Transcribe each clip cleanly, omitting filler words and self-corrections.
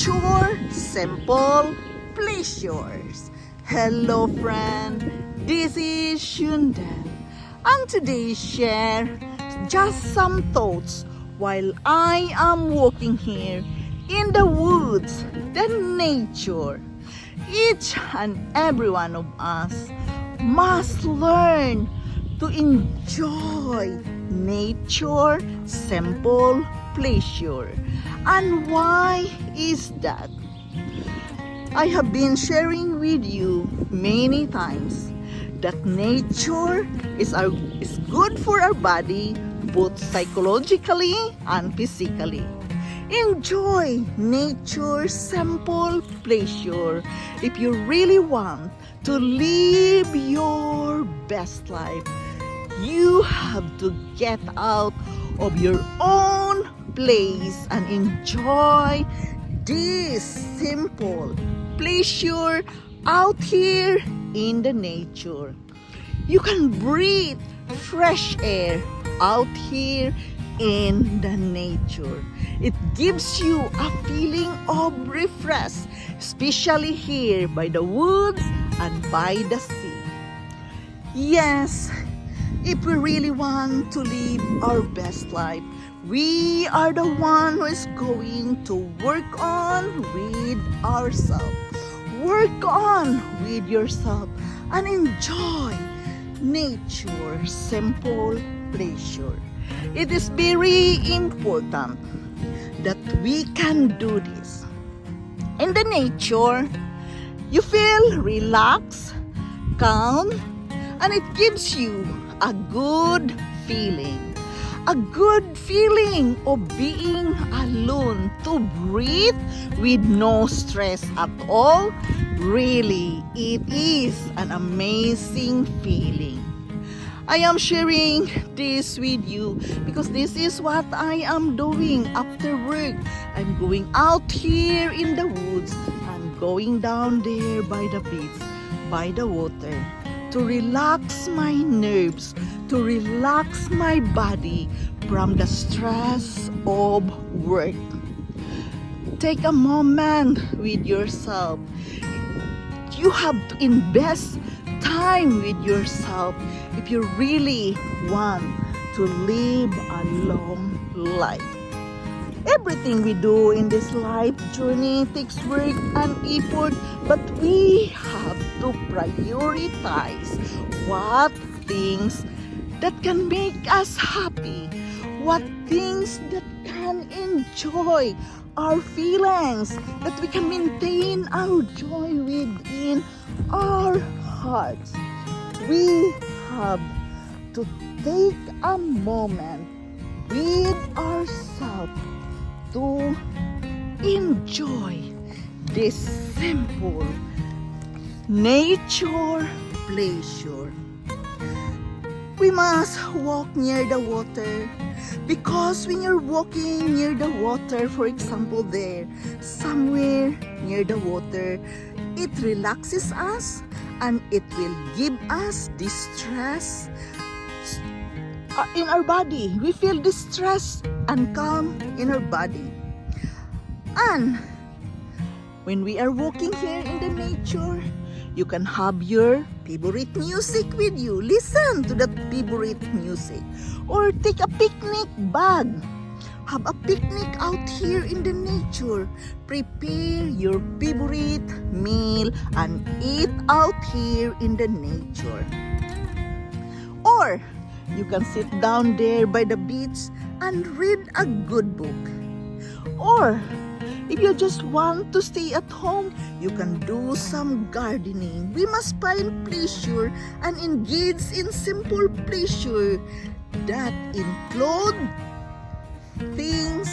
Nature, simple pleasures. Hello friend, this is Shundan. And today share just some thoughts while I am walking here in the woods, the nature. Each and every one of us must learn to enjoy nature, simple pleasure. And why is that? I have been sharing with you many times that nature is good for our body, both psychologically and physically. Enjoy nature, simple pleasure if you really want to live your best life. You have to get out of your own place and enjoy this simple pleasure out here in the nature. You can breathe fresh air out here in the nature. It gives you a feeling of refresh, especially here by the woods and by the sea. Yes, if we really want to live our best life, we are the one who is going to work on with ourselves. Work on with yourself and enjoy nature, simple pleasure. It is very important that we can do this. In the nature, you feel relaxed, calm, and it gives you a good feeling. A good feeling of being alone, to breathe with no stress at all. Really, it is an amazing feeling. I am sharing this with you because this is what I am doing after work. I'm going out here in the woods. I'm going down there by the beach, by the water, to relax my nerves, to relax my body from the stress of work. Take a moment with yourself. You have to invest time with yourself if you really want to live a long life. Everything we do in this life journey takes work and effort, but we have to prioritize what things that can make us happy, what things that can enjoy our feelings, that we can maintain our joy within our hearts. We have to take a moment with ourselves to enjoy this simple nature pleasure. We must walk near the water because when you're walking near the water, for example there, somewhere near the water, it relaxes us and it will give us distress in our body. We feel distress and calm in our body. And when we are walking here in the nature, you can have your favorite music with you. Listen to that favorite music. Or take a picnic bag. Have a picnic out here in the nature. Prepare your favorite meal and eat out here in the nature. Or you can sit down there by the beach and read a good book. Or if you just want to stay at home, you can do some gardening. We must find pleasure and engage in simple pleasure that include things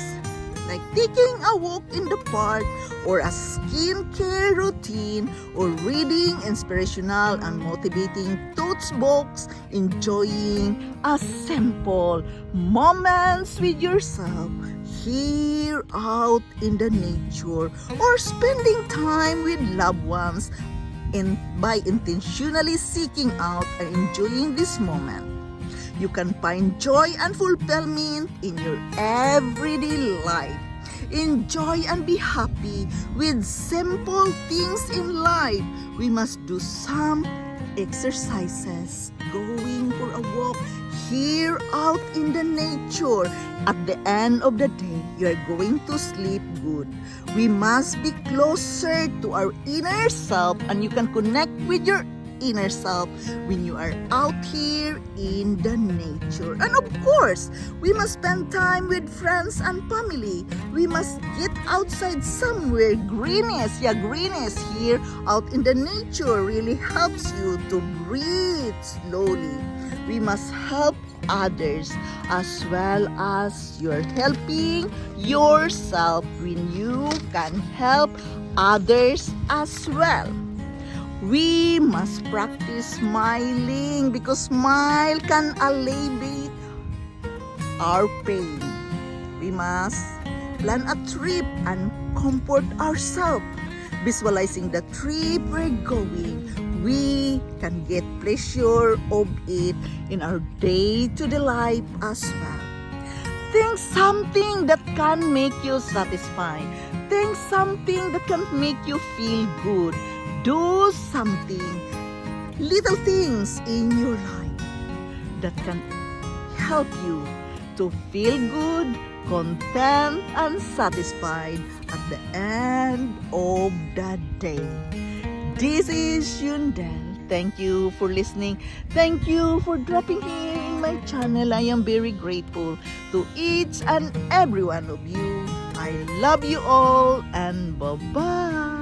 like taking a walk in the park, or a skincare routine, or reading inspirational and motivating thoughts books, enjoying a simple moments with yourself here out in the nature, or spending time with loved ones by intentionally seeking out and enjoying this moment. You can find joy and fulfillment in your everyday life. enjoy and be happy with simple things in life. We must do some exercises, going for a walk here out in the nature. At the end of the day, you're going to sleep good. We must be closer to our inner self, and you can connect with your inner self when you are out here in the nature. And of course, we must spend time with friends and family. We must get outside somewhere. Greenness here out in the nature really helps you to breathe slowly. We must help others as well as you're helping yourself when you can help others as well. We must practice smiling because smile can alleviate our pain. We must plan a trip and comfort ourselves. Visualizing the trip we're going, we can get pleasure of it in our day-to-day life as well. Think something that can make you satisfied. Think something that can make you feel good. Do something, little things in your life that can help you to feel good, content, and satisfied at the end of the day. This is Yundel. Thank you for listening. Thank you for dropping here in my channel. I am very grateful to each and every one of you. I love you all and bye-bye.